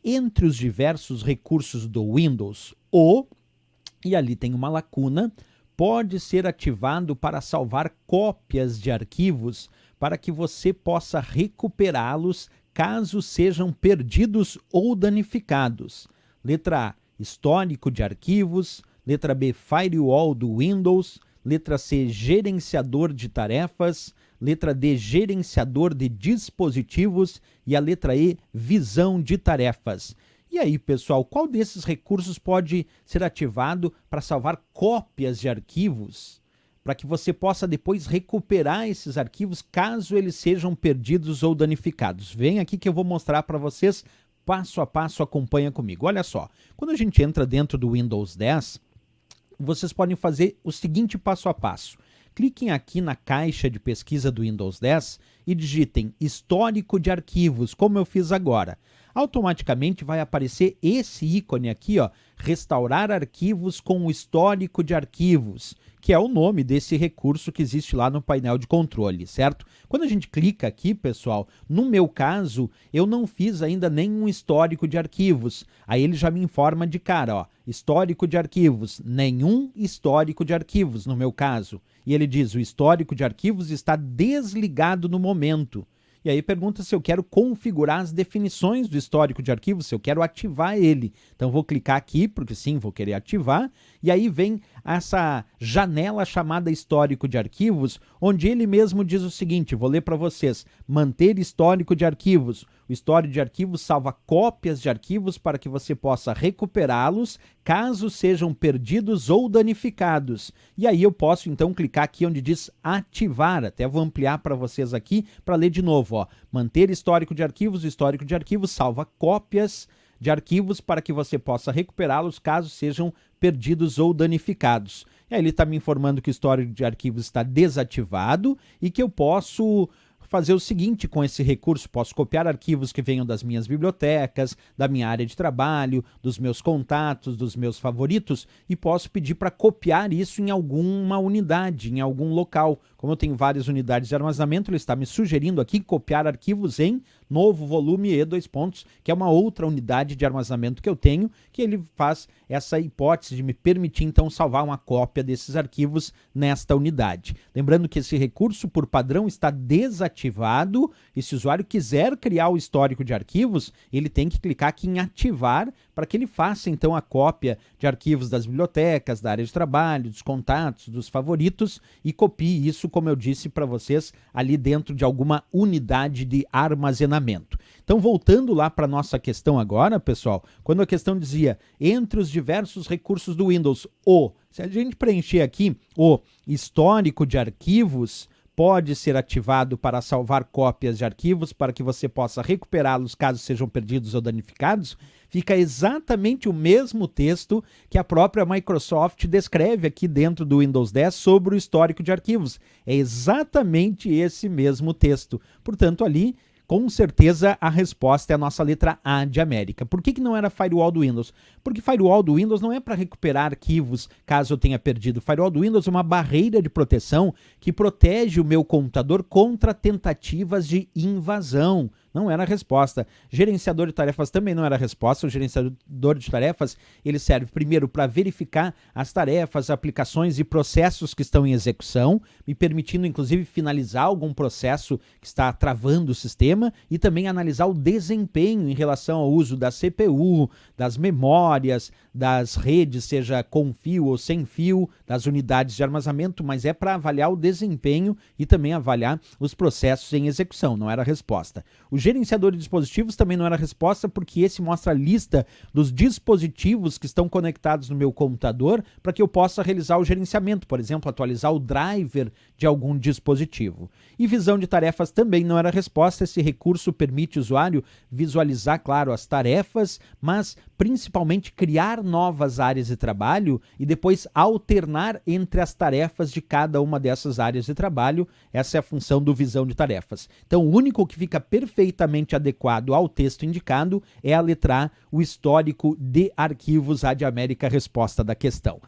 entre os diversos recursos do Windows, o, e ali tem uma lacuna, pode ser ativado para salvar cópias de arquivos para que você possa recuperá-los caso sejam perdidos ou danificados. Letra A, histórico de arquivos. Letra B, firewall do Windows. Letra C, gerenciador de tarefas. Letra D, gerenciador de dispositivos. E a letra E, visão de tarefas. E aí, pessoal, qual desses recursos pode ser ativado para salvar cópias de arquivos, para que você possa depois recuperar esses arquivos caso eles sejam perdidos ou danificados? Vem aqui que eu vou mostrar para vocês passo a passo, acompanha comigo. Olha só, quando a gente entra dentro do Windows 10, vocês podem fazer o seguinte passo a passo. Cliquem aqui na caixa de pesquisa do Windows 10 e digitem histórico de arquivos, como eu fiz agora. Automaticamente vai aparecer esse ícone aqui, ó, restaurar arquivos com o histórico de arquivos, que é o nome desse recurso que existe lá no painel de controle, certo? Quando a gente clica aqui, pessoal, no meu caso, eu não fiz ainda nenhum histórico de arquivos. Aí ele já me informa de cara, ó, histórico de arquivos, nenhum histórico de arquivos no meu caso. E ele diz, o histórico de arquivos está desligado no momento. E aí pergunta se eu quero configurar as definições do histórico de arquivos, se eu quero ativar ele. Então vou clicar aqui, porque sim, vou querer ativar. E aí vem essa janela chamada histórico de arquivos, onde ele mesmo diz o seguinte, vou ler para vocês, manter histórico de arquivos. O histórico de arquivos salva cópias de arquivos para que você possa recuperá-los caso sejam perdidos ou danificados. E aí eu posso então clicar aqui onde diz ativar, até vou ampliar para vocês aqui para ler de novo, ó. Manter histórico de arquivos, o histórico de arquivos salva cópias de arquivos para que você possa recuperá-los caso sejam perdidos ou danificados. E aí ele está me informando que o histórico de arquivos está desativado e que eu posso fazer o seguinte com esse recurso, posso copiar arquivos que venham das minhas bibliotecas, da minha área de trabalho, dos meus contatos, dos meus favoritos, e posso pedir para copiar isso em alguma unidade, em algum local. Como eu tenho várias unidades de armazenamento, ele está me sugerindo aqui copiar arquivos em novo volume E2 pontos, que é uma outra unidade de armazenamento que eu tenho, que ele faz essa hipótese de me permitir então salvar uma cópia desses arquivos nesta unidade. Lembrando que esse recurso por padrão está desativado e se o usuário quiser criar o histórico de arquivos, ele tem que clicar aqui em ativar para que ele faça então a cópia de arquivos das bibliotecas, da área de trabalho, dos contatos, dos favoritos e copie isso, como eu disse para vocês, ali dentro de alguma unidade de armazenamento. Então, voltando lá para a nossa questão agora, pessoal, quando a questão dizia entre os diversos recursos do Windows, se a gente preencher aqui o histórico de arquivos, pode ser ativado para salvar cópias de arquivos para que você possa recuperá-los caso sejam perdidos ou danificados, fica exatamente o mesmo texto que a própria Microsoft descreve aqui dentro do Windows 10 sobre o histórico de arquivos. É exatamente esse mesmo texto. Portanto, ali, com certeza, a resposta é a nossa letra A de América. Por que não era firewall do Windows? Porque firewall do Windows não é para recuperar arquivos caso eu tenha perdido. Firewall do Windows é uma barreira de proteção que protege o meu computador contra tentativas de invasão. Não era a resposta. Gerenciador de tarefas também não era a resposta. O gerenciador de tarefas, ele serve primeiro para verificar as tarefas, aplicações e processos que estão em execução, me permitindo inclusive finalizar algum processo que está travando o sistema e também analisar o desempenho em relação ao uso da CPU, das memórias, das redes, seja com fio ou sem fio, das unidades de armazenamento, mas é para avaliar o desempenho e também avaliar os processos em execução, não era a resposta. O gerenciador de dispositivos também não era a resposta, porque esse mostra a lista dos dispositivos que estão conectados no meu computador para que eu possa realizar o gerenciamento, por exemplo, atualizar o driver de algum dispositivo. E visão de tarefas também não era a resposta. Esse recurso permite o usuário visualizar, claro, as tarefas, mas principalmente criar novas áreas de trabalho e depois alternar entre as tarefas de cada uma dessas áreas de trabalho. Essa é a função do visão de tarefas. Então, o único que fica perfeitamente adequado ao texto indicado é a letra A, o histórico de arquivos A de América, resposta da questão.